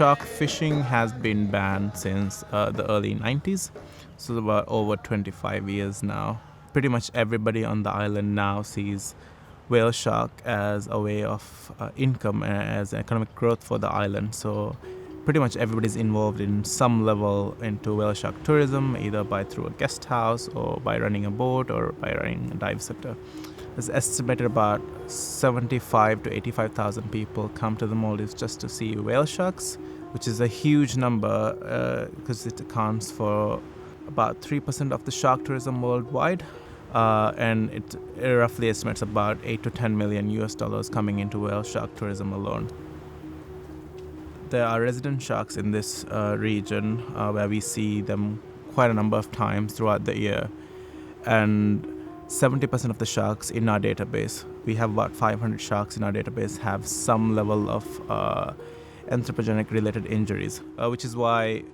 shark fishing has been banned since the early 90s, so about over 25 years now. Pretty much everybody on the island now sees whale shark as a way of income, as economic growth for the island. So pretty much everybody's involved in some level into whale shark tourism, either by through a guest house or by running a boat or by running a dive center. It's estimated about 75 to 85,000 people come to the Maldives just to see whale sharks, which is a huge number because it accounts for about 3% of the shark tourism worldwide. And it roughly estimates about 8 to 10 million US dollars coming into whale shark tourism alone. There are resident sharks in this region where we see them quite a number of times throughout the year. And 70% of the sharks in our database, we have about 500 sharks in our database, have some level of anthropogenic related injuries, which is why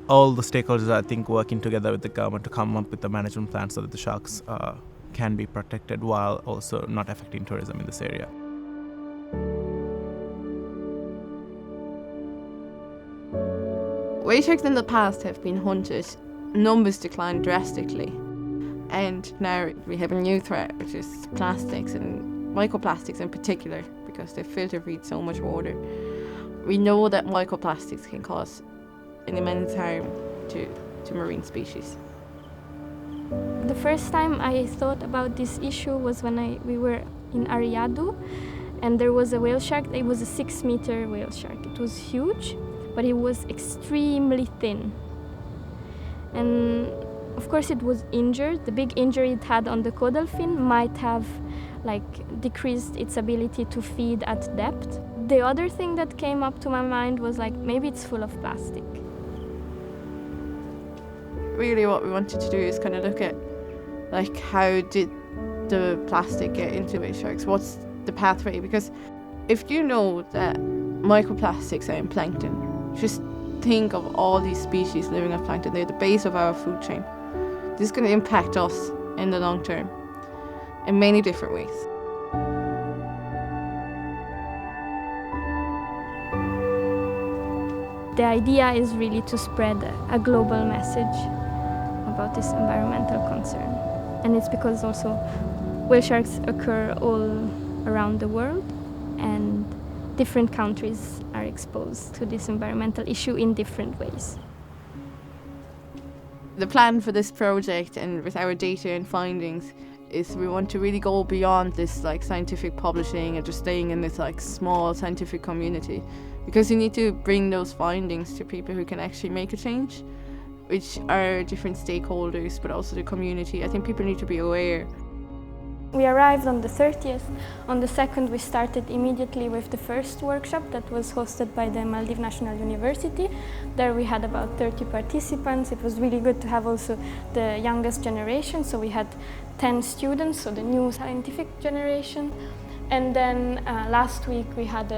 all the stakeholders are, I think, working together with the government to come up with a management plan so that the sharks can be protected while also not affecting tourism in this area. Whale sharks in the past have been hunted. Numbers declined drastically. And now we have a new threat, which is plastics and microplastics in particular, because they filter feed so much water. We know that microplastics can cause an immense harm to marine species. The first time I thought about this issue was when we were in Ariadu, and there was a whale shark. It was a 6-meter whale shark. It was huge, but it was extremely thin. And of course it was injured. The big injury it had on the caudal fin might have decreased its ability to feed at depth. The other thing that came up to my mind was maybe it's full of plastic. Really what we wanted to do is kind of look at how did the plastic get into whale sharks? What's the pathway? Because if you know that microplastics are in plankton, just think of all these species living on plankton. They're the base of our food chain. This is going to impact us in the long term in many different ways. The idea is really to spread a global message about this environmental concern. And it's because also whale sharks occur all around the world, and different countries are exposed to this environmental issue in different ways. The plan for this project and with our data and findings is we want to really go beyond this scientific publishing and just staying in this small scientific community, because you need to bring those findings to people who can actually make a change, which are different stakeholders, but also the community. I think people need to be aware. We arrived on the 30th. On the 2nd, we started immediately with the first workshop that was hosted by the Maldives National University. There we had about 30 participants. It was really good to have also the youngest generation. So we had 10 students, so the new scientific generation. And then last week we had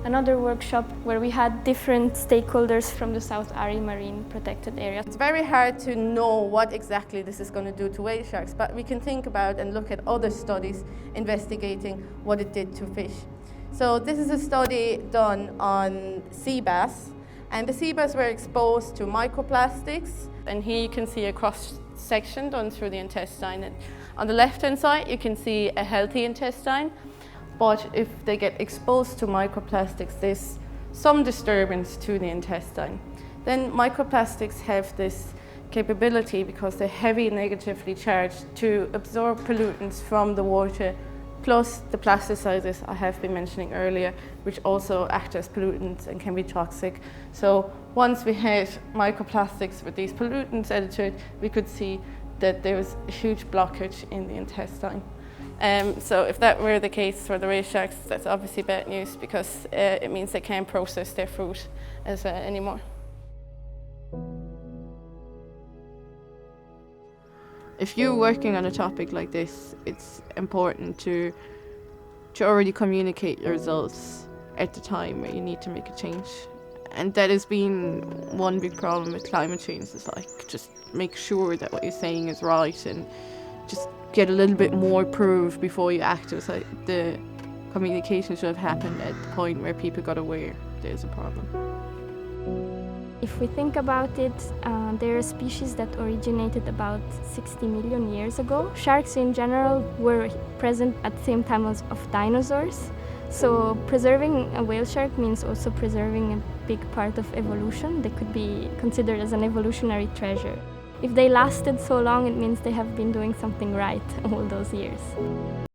another workshop where we had different stakeholders from the South Ari Marine Protected Area. It's very hard to know what exactly this is going to do to whale sharks, but we can think about and look at other studies investigating what it did to fish. So this is a study done on sea bass, and the sea bass were exposed to microplastics. And here you can see a cross section done through the intestine. And on the left-hand side, you can see a healthy intestine. But if they get exposed to microplastics, there's some disturbance to the intestine. Then microplastics have this capability, because they're heavy negatively charged, to absorb pollutants from the water, plus the plasticizers I have been mentioning earlier, which also act as pollutants and can be toxic. So once we had microplastics with these pollutants added to it, we could see that there was a huge blockage in the intestine. So if that were the case for the whale sharks, that's obviously bad news, because it means they can't process their food anymore. If you're working on a topic like this, it's important to already communicate your results at the time where you need to make a change. And that has been one big problem with climate change, is just make sure that what you're saying is right, and just get a little bit more proof before you act. It was the communication should have happened at the point where people got aware there's a problem. If we think about it, there are species that originated about 60 million years ago. Sharks in general were present at the same time as of dinosaurs. So preserving a whale shark means also preserving a big part of evolution. They could be considered as an evolutionary treasure. If they lasted so long, it means they have been doing something right all those years.